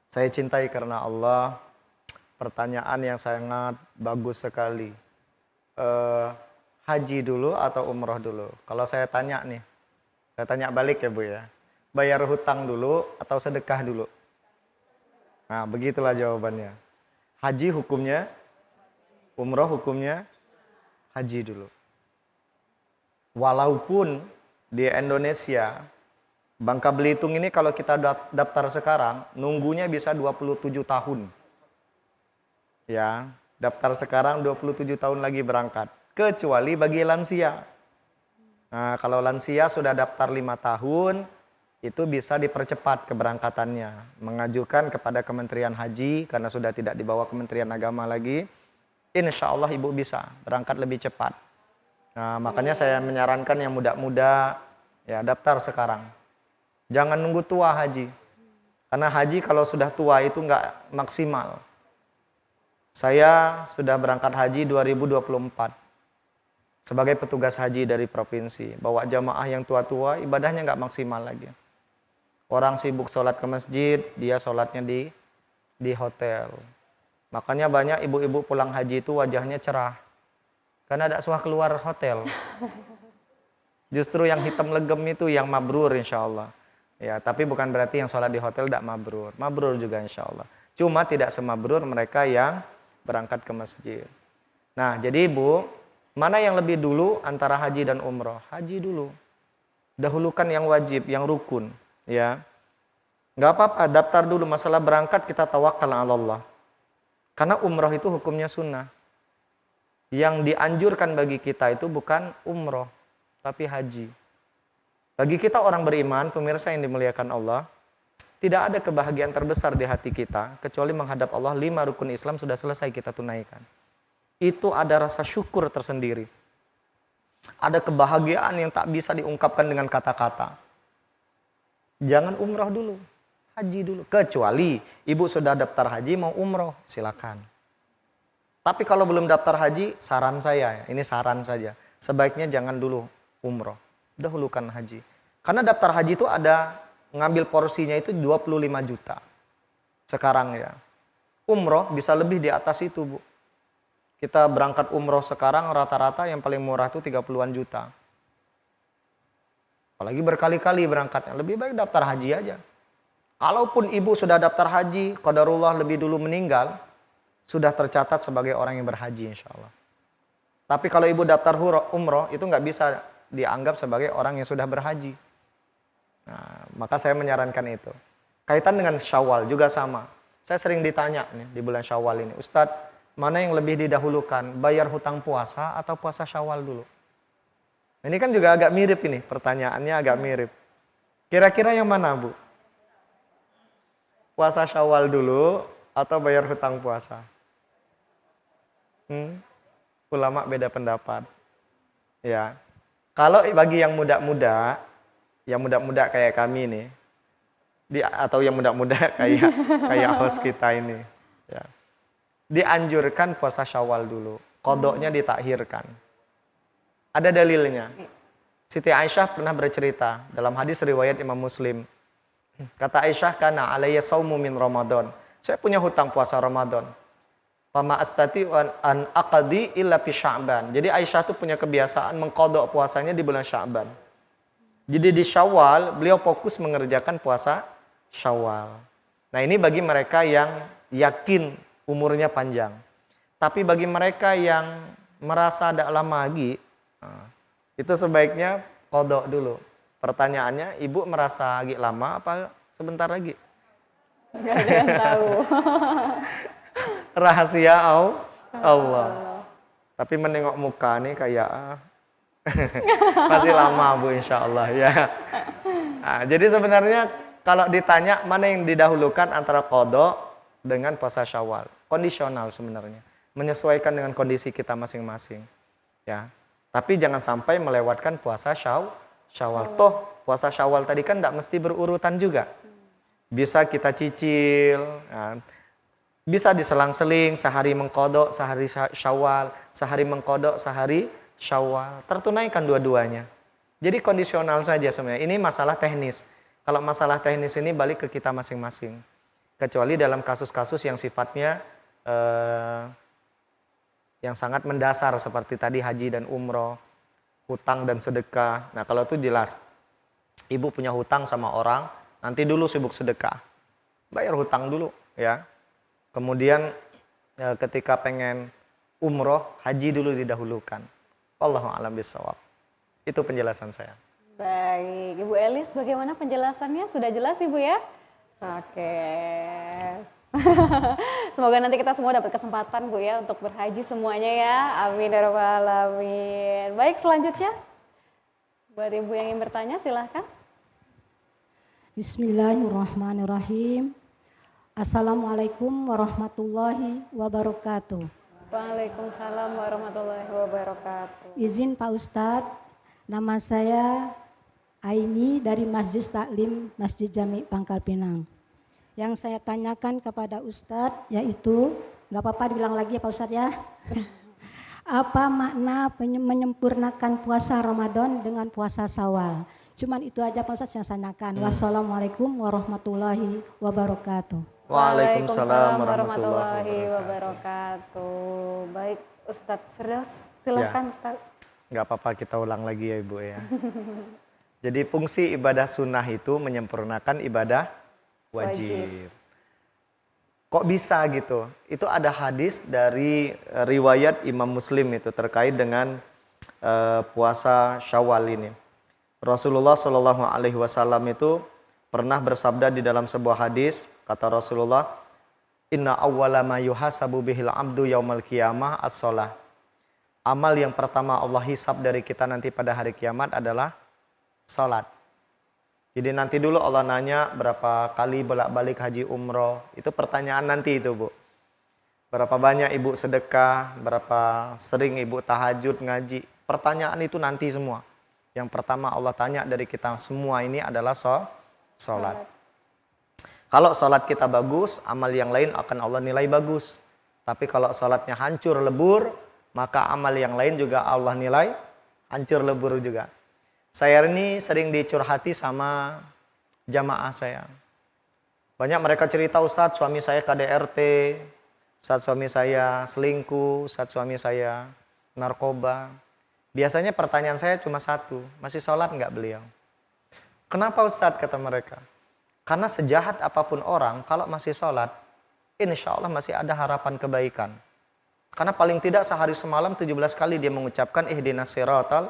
saya cintai karena Allah. Pertanyaan yang sangat bagus sekali. Haji dulu atau umroh dulu? Kalau saya tanya nih, saya tanya balik ya Bu ya. Bayar hutang dulu atau sedekah dulu? Nah, begitulah jawabannya. Haji hukumnya, umroh hukumnya, haji dulu. Walaupun di Indonesia, Bangka Belitung ini kalau kita daftar sekarang, nunggunya bisa 27 tahun. Ya, daftar sekarang 27 tahun lagi berangkat. Kecuali bagi lansia. Nah, kalau lansia sudah daftar 5 tahun, itu bisa dipercepat keberangkatannya. Mengajukan kepada Kementerian Haji, karena sudah tidak dibawa Kementerian Agama lagi. Insya Allah ibu bisa berangkat lebih cepat. Nah, makanya saya menyarankan yang muda-muda, ya daftar sekarang. Jangan nunggu tua haji. Karena haji kalau sudah tua itu nggak maksimal. Saya sudah berangkat haji 2024 sebagai petugas haji dari provinsi. Bawa jamaah yang tua-tua, ibadahnya nggak maksimal lagi. Orang sibuk sholat ke masjid, dia sholatnya di hotel. Makanya banyak ibu-ibu pulang haji itu wajahnya cerah. Karena ada suah keluar hotel. Justru yang hitam legem itu yang mabrur insya Allah. Ya, tapi bukan berarti yang sholat di hotel tidak mabrur. Mabrur juga insya Allah. Cuma tidak semabrur mereka yang berangkat ke masjid. Nah, jadi ibu, mana yang lebih dulu antara haji dan umroh? Haji dulu. Dahulukan yang wajib, yang rukun. Ya, nggak apa-apa, daftar dulu. Masalah berangkat kita tawakal ala Allah. Karena umroh itu hukumnya sunnah. Yang dianjurkan bagi kita itu bukan umroh, tapi haji. Bagi kita orang beriman, pemirsa yang dimuliakan Allah, tidak ada kebahagiaan terbesar di hati kita, kecuali menghadap Allah, 5 rukun Islam sudah selesai kita tunaikan. Itu ada rasa syukur tersendiri. Ada kebahagiaan yang tak bisa diungkapkan dengan kata-kata. Jangan umroh dulu, haji dulu. Kecuali ibu sudah daftar haji mau umroh, silakan. Tapi kalau belum daftar haji, saran saya, ini saran saja. Sebaiknya jangan dulu umroh, dahulukan haji. Karena daftar haji itu ada, ngambil porsinya itu 25 juta. Sekarang ya. Umroh bisa lebih di atas itu Bu. Kita berangkat umroh sekarang rata-rata yang paling murah itu 30-an juta. Apalagi berkali-kali berangkatnya, lebih baik daftar haji aja. Kalaupun ibu sudah daftar haji, qadarullah lebih dulu meninggal, sudah tercatat sebagai orang yang berhaji insya Allah. Tapi kalau ibu daftar umroh, itu nggak bisa dianggap sebagai orang yang sudah berhaji. Nah, maka saya menyarankan itu. Kaitan dengan Syawal juga sama. Saya sering ditanya nih di bulan Syawal ini, Ustadz, mana yang lebih didahulukan, bayar hutang puasa atau puasa Syawal dulu? Ini kan juga agak mirip ini, pertanyaannya agak mirip. Kira-kira yang mana Bu? Puasa Syawal dulu atau bayar hutang puasa? Ulama beda pendapat. Ya. Kalau bagi yang muda-muda kayak kami nih, atau yang muda-muda kayak host kita ini, ya, dianjurkan puasa Syawal dulu, qodoknya ditakhirkan. Ada dalilnya. Siti Aisyah pernah bercerita dalam hadis riwayat Imam Muslim. Kata Aisyah, kana alayya saumu min Ramadan. Saya punya hutang puasa Ramadan. Fama astati an aqdi illa fi Sya'ban. Jadi Aisyah tuh punya kebiasaan mengqadha puasanya di bulan Sya'ban. Jadi di Syawal beliau fokus mengerjakan puasa Syawal. Nah, ini bagi mereka yang yakin umurnya panjang. Tapi bagi mereka yang merasa ada lama lagi, itu sebaiknya qadha dulu. Pertanyaannya, ibu merasa lagi lama apa sebentar lagi? Nggak ada yang tahu. Rahasia Allah. Tapi menengok muka nih kayak masih lama Bu, insya Allah ya. Nah, jadi sebenarnya kalau ditanya mana yang didahulukan antara qadha dengan puasa Syawal, kondisional sebenarnya, menyesuaikan dengan kondisi kita masing-masing. Ya, tapi jangan sampai melewatkan puasa Syawal. Toh puasa Syawal tadi kan tidak mesti berurutan juga. Bisa kita cicil, ya. Bisa diselang-seling, sehari mengqadha, sehari Syawal, sehari mengqadha, sehari Syawal. Tertunaikan dua-duanya. Jadi kondisional saja sebenarnya. Ini masalah teknis. Kalau masalah teknis ini balik ke kita masing-masing. Kecuali dalam kasus-kasus yang sifatnya yang sangat mendasar seperti tadi haji dan umroh, hutang dan sedekah. Nah, kalau itu jelas. Ibu punya hutang sama orang, nanti dulu sibuk sedekah. Bayar hutang dulu ya. Kemudian ketika pengen umroh, haji dulu didahulukan. Wallahu a'lam bishawab. Itu penjelasan saya. Baik, Ibu Elis bagaimana penjelasannya? Sudah jelas Ibu ya? Oke. Semoga nanti kita semua dapat kesempatan Bu ya untuk berhaji semuanya ya. Amin ya rabbal alamin. Baik, selanjutnya buat Ibu yang ingin bertanya silahkan. Bismillahirrahmanirrahim. Assalamualaikum warahmatullahi wabarakatuh. Waalaikumsalam warahmatullahi wabarakatuh. Izin Pak Ustadz, nama saya Aini dari Masjid Taklim Masjid Jami Pangkal Pinang. Yang saya tanyakan kepada Ustadz yaitu, nggak apa-apa dibilang lagi ya Pak Ustadz ya. Apa makna menyempurnakan puasa Ramadan dengan puasa Syawal? Cuman itu aja Pak Ustadz yang saya tanyakan. Wassalamualaikum warahmatullahi wabarakatuh. Waalaikumsalam warahmatullahi wabarakatuh. Baik, Ustadz Firdaus, silakan ya. Ustadz. Nggak apa-apa kita ulang lagi ya Ibu ya. Jadi fungsi ibadah sunnah itu menyempurnakan ibadah wajib. Kok bisa gitu? Itu ada hadis dari riwayat Imam Muslim itu terkait dengan puasa Syawal ini. Rasulullah Shallallahu Alaihi Wasallam itu pernah bersabda di dalam sebuah hadis, kata Rasulullah, Inna awwala ma yuhasabu bihil abdu yaumal qiyamah as-shalah. Amal yang pertama Allah hisab dari kita nanti pada hari kiamat adalah salat. Jadi nanti dulu Allah nanya berapa kali bolak-balik haji umroh. Itu pertanyaan nanti itu Bu. Berapa banyak ibu sedekah, berapa sering ibu tahajud ngaji. Pertanyaan itu nanti semua. Yang pertama Allah tanya dari kita semua ini adalah salat. Kalau salat kita bagus, amal yang lain akan Allah nilai bagus. Tapi kalau salatnya hancur lebur, maka amal yang lain juga Allah nilai hancur lebur juga. Saya ini sering dicurhati sama jamaah saya. Banyak mereka cerita, Ustadz suami saya KDRT, Ustadz suami saya selingkuh, Ustadz suami saya narkoba. Biasanya pertanyaan saya cuma satu, masih sholat nggak beliau? Kenapa Ustadz, kata mereka? Karena sejahat apapun orang, kalau masih sholat, insya Allah masih ada harapan kebaikan. Karena paling tidak sehari semalam 17 kali dia mengucapkan ihdinas siratal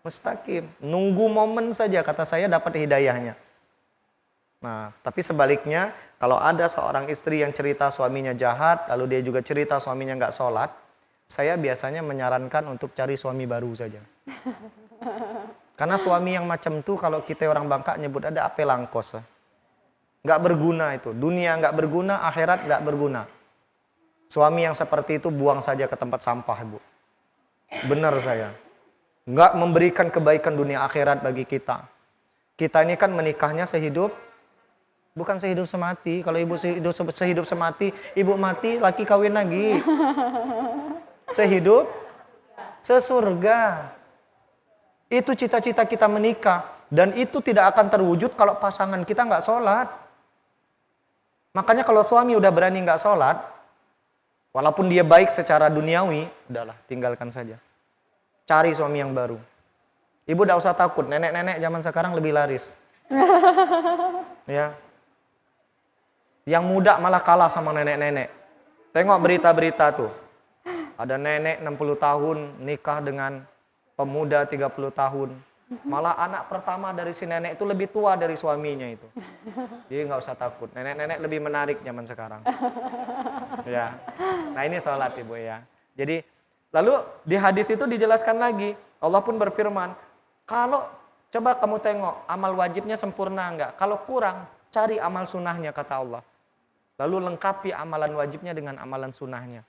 mustaqim. Nunggu momen saja kata saya dapat hidayahnya. Nah, tapi sebaliknya kalau ada seorang istri yang cerita suaminya jahat, lalu dia juga cerita suaminya nggak sholat, saya biasanya menyarankan untuk cari suami baru saja. Karena suami yang macam itu kalau kita orang Bangka nyebut ada ape langkos. Nggak berguna itu. Dunia nggak berguna, akhirat nggak berguna. Suami yang seperti itu buang saja ke tempat sampah, Ibu. Benar saya. Nggak memberikan kebaikan dunia akhirat bagi kita. Kita ini kan menikahnya sehidup, bukan sehidup semati. Kalau ibu sehidup semati, ibu mati, laki kawin lagi. Sehidup, sesurga. Itu cita-cita kita menikah. Dan itu tidak akan terwujud kalau pasangan kita nggak sholat. Makanya kalau suami udah berani nggak sholat, walaupun dia baik secara duniawi, udahlah tinggalkan saja. Cari suami yang baru. Ibu tidak usah takut, nenek-nenek zaman sekarang lebih laris. Ya. Yang muda malah kalah sama nenek-nenek. Tengok berita-berita tuh. Ada nenek 60 tahun nikah dengan pemuda 30 tahun. Malah anak pertama dari si nenek itu lebih tua dari suaminya itu. Jadi nggak usah takut. Nenek-nenek lebih menarik zaman sekarang. Ya. Nah ini sholat ibu ya. Jadi lalu di hadis itu dijelaskan lagi. Allah pun berfirman, kalau coba kamu tengok amal wajibnya sempurna enggak? Kalau kurang, cari amal sunnahnya kata Allah. Lalu lengkapi amalan wajibnya dengan amalan sunnahnya.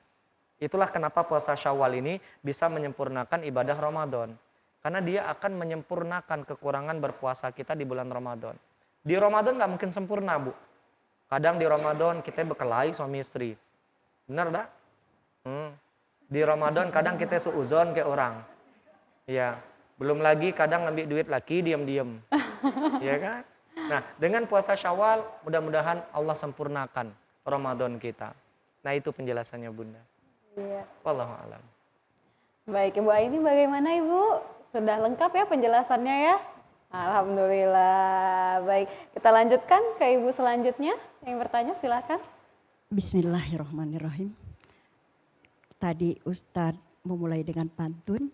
Itulah kenapa puasa Syawal ini bisa menyempurnakan ibadah Ramadan. Karena dia akan menyempurnakan kekurangan berpuasa kita di bulan Ramadan. Di Ramadan nggak mungkin sempurna, Bu. Kadang di Ramadan kita berkelahi suami istri. Benar tak? Di Ramadan kadang kita seuzon ke orang. Ya, belum lagi kadang ngambil duit lagi diam-diam. Ya kan? Nah, dengan puasa Syawal mudah-mudahan Allah sempurnakan Ramadan kita. Nah, itu penjelasannya Bunda. Iya. Wallahu a'lam. Baik, Ibu Aini bagaimana Ibu? Sudah lengkap ya penjelasannya ya? Alhamdulillah. Baik, kita lanjutkan ke Ibu selanjutnya. Yang bertanya silakan. Bismillahirrahmanirrahim. Tadi Ustadz memulai dengan pantun.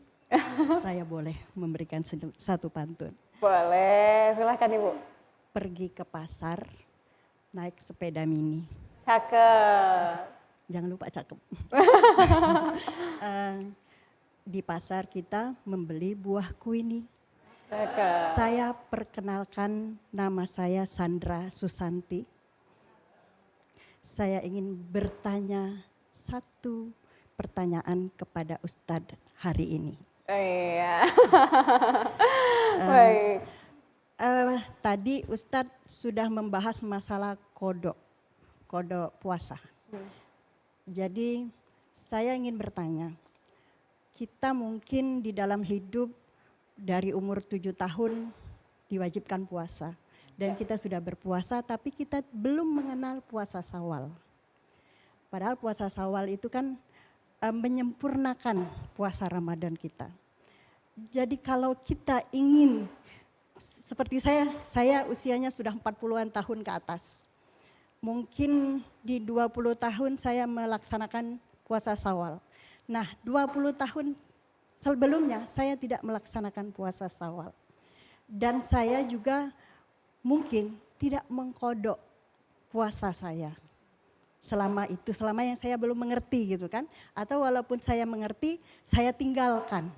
Saya boleh memberikan satu pantun. Boleh, silakan Ibu. Pergi ke pasar, naik sepeda mini. Cakep. Jangan lupa cakep. Di pasar kita membeli buah kuini. Cakep. Saya perkenalkan, nama saya Sandra Susanti. Saya ingin bertanya satu pertanyaan kepada Ustadz hari ini. Iya. Baik. Tadi Ustadz sudah membahas masalah kodok puasa. Jadi saya ingin bertanya, kita mungkin di dalam hidup dari umur 7 tahun diwajibkan puasa. Dan kita sudah berpuasa tapi kita belum mengenal puasa Syawal. Padahal puasa Syawal itu kan menyempurnakan puasa Ramadan kita. Jadi kalau kita ingin, seperti saya usianya sudah 40-an tahun ke atas. Mungkin di 20 tahun saya melaksanakan puasa Syawal. Nah 20 tahun sebelumnya saya tidak melaksanakan puasa Syawal. Dan saya juga mungkin tidak mengkodok puasa saya. Selama yang saya belum mengerti gitu kan. Atau walaupun saya mengerti, saya tinggalkan.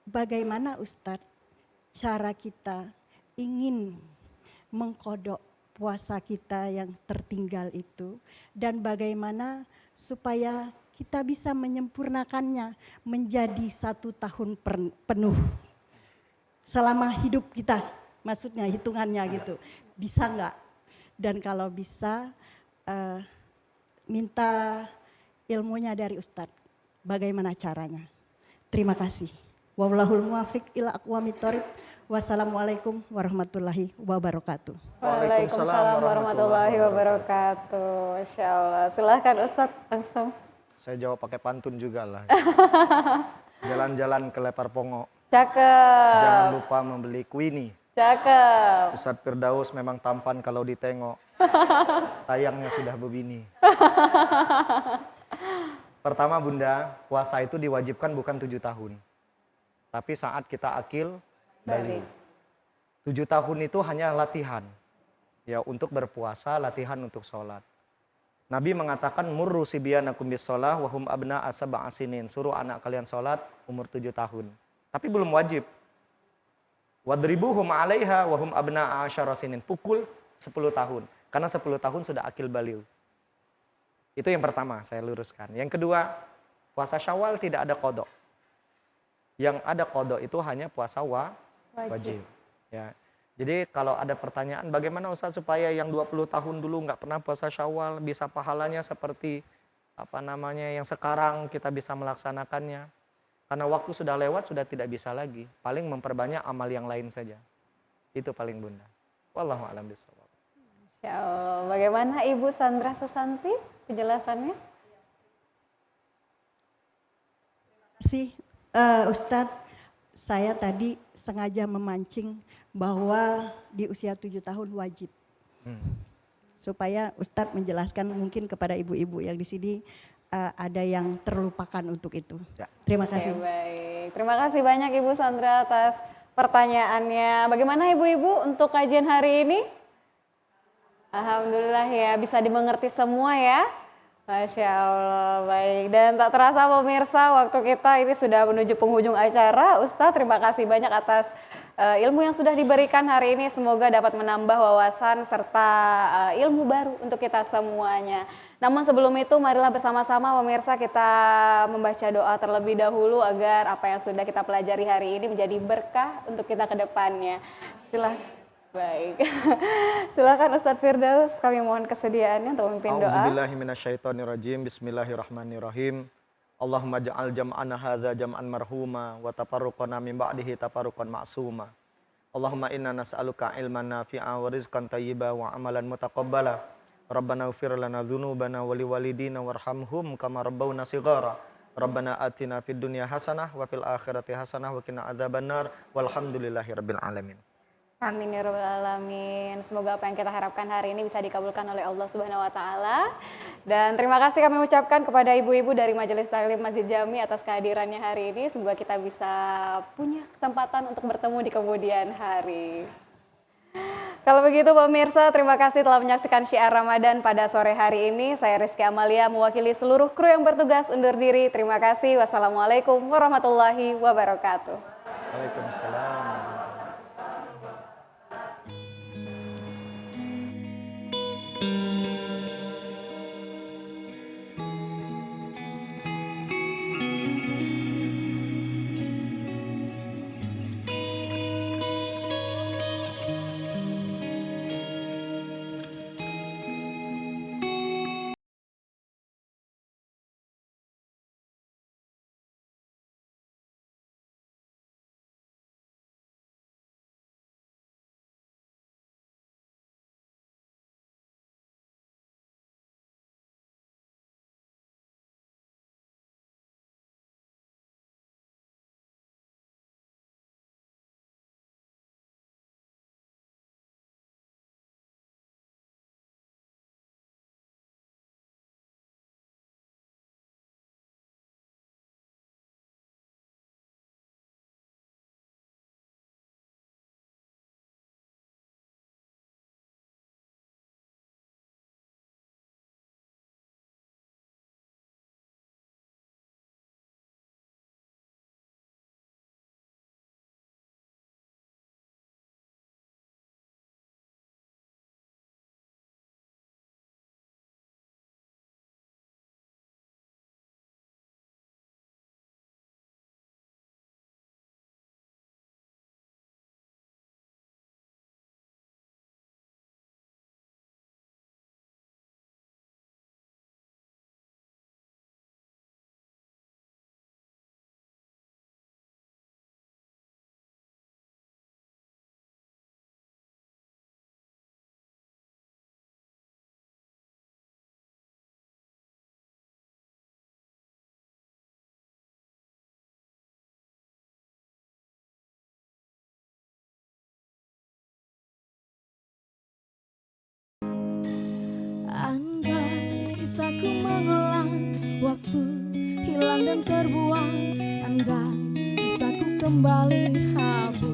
Bagaimana Ustadz cara kita ingin mengkodok puasa kita yang tertinggal itu. Dan bagaimana supaya kita bisa menyempurnakannya menjadi 1 tahun penuh. Selama hidup kita, maksudnya hitungannya gitu. Bisa enggak? Dan kalau bisa, minta ilmunya dari Ustadz. Bagaimana caranya? Terima kasih. Wallahul muwafiq ila aqwamit thoriq. Wassalamualaikum warahmatullahi wabarakatuh. Waalaikumsalam warahmatullahi wabarakatuh. Masya Allah. Silahkan Ustadz langsung. Saya jawab pakai pantun juga lah. Jalan-jalan ke Lepar Pongo. Cakep. Jangan lupa membeli kuini. Cakep. Ustadz Firdaus memang tampan kalau ditengok. Sayangnya sudah begini. Pertama Bunda, puasa itu diwajibkan bukan 7 tahun. Tapi saat kita akil balik. 7 tahun itu hanya latihan. Ya, untuk berpuasa, latihan untuk sholat. Nabi mengatakan murru sibyanakum bis-shalah wa hum abna asaba asinin. Suruh anak kalian sholat umur 7 tahun. Tapi belum wajib. Wadribuhum 'alaiha wa hum abna asyara sinin. Pukul 10 tahun. Karena 10 tahun sudah akil balik. Itu yang pertama saya luruskan. Yang kedua, puasa Syawal tidak ada qadha. Yang ada qadha itu hanya puasa wajib. Ya. Jadi kalau ada pertanyaan bagaimana Ustaz supaya yang 20 tahun dulu nggak pernah puasa Syawal bisa pahalanya seperti yang sekarang kita bisa melaksanakannya. Karena waktu sudah lewat, sudah tidak bisa lagi. Paling memperbanyak amal yang lain saja. Itu paling Bunda. Wallahu a'lam bishawab. Insya Allah. Bagaimana Ibu Sandra Susanti penjelasannya? Sih, Ustadz, saya tadi sengaja memancing bahwa di usia 7 tahun wajib. Supaya Ustadz menjelaskan mungkin kepada ibu-ibu yang di sini ada yang terlupakan untuk itu. Ya. Terima Oke, kasih. baik. Terima kasih banyak Ibu Sandra atas pertanyaannya. Bagaimana Ibu-ibu untuk kajian hari ini? Alhamdulillah ya, bisa dimengerti semua ya. Masya Allah, baik. Dan tak terasa pemirsa, waktu kita ini sudah menuju penghujung acara. Ustadz, terima kasih banyak atas ilmu yang sudah diberikan hari ini. Semoga dapat menambah wawasan serta ilmu baru untuk kita semuanya. Namun sebelum itu, marilah bersama-sama pemirsa kita membaca doa terlebih dahulu agar apa yang sudah kita pelajari hari ini menjadi berkah untuk kita ke depannya. Silakan. Baik. Silakan Ustadz Firdaus, kami mohon kesediaannya untuk memimpin doa. A'udzubillahi minasyaitonirrajim. Bismillahirrahmanirrahim. Allahumma ja'al jam'ana hadza jam'an marhuma wa tafarruqana min ba'dihi tafarruqan ma'suma. Allahumma inna nas'aluka ilman nafi'a wa rizqan thayyiba wa amalan mutaqabbala. Rabbana ighfir lana dzunubana wa liwalidina warhamhum kama rabbawna shighara. Rabbana atina fid dunya hasanah wa fil akhirati hasanah wa qina adzabannar. Walhamdulillahirabbil alamin. Amin ya rabbal alamin. Semoga apa yang kita harapkan hari ini bisa dikabulkan oleh Allah Subhanahu wa taala. Dan terima kasih kami ucapkan kepada ibu-ibu dari Majelis Taklim Masjid Jami atas kehadirannya hari ini. Semoga kita bisa punya kesempatan untuk bertemu di kemudian hari. Kalau begitu pemirsa, terima kasih telah menyaksikan Syiar Ramadan pada sore hari ini. Saya Rizky Amalia mewakili seluruh kru yang bertugas undur diri. Terima kasih. Wassalamualaikum warahmatullahi wabarakatuh. Waalaikumsalam. Andai bisa ku mengulang waktu hilang dan terbuang, andai bisa ku kembali habis.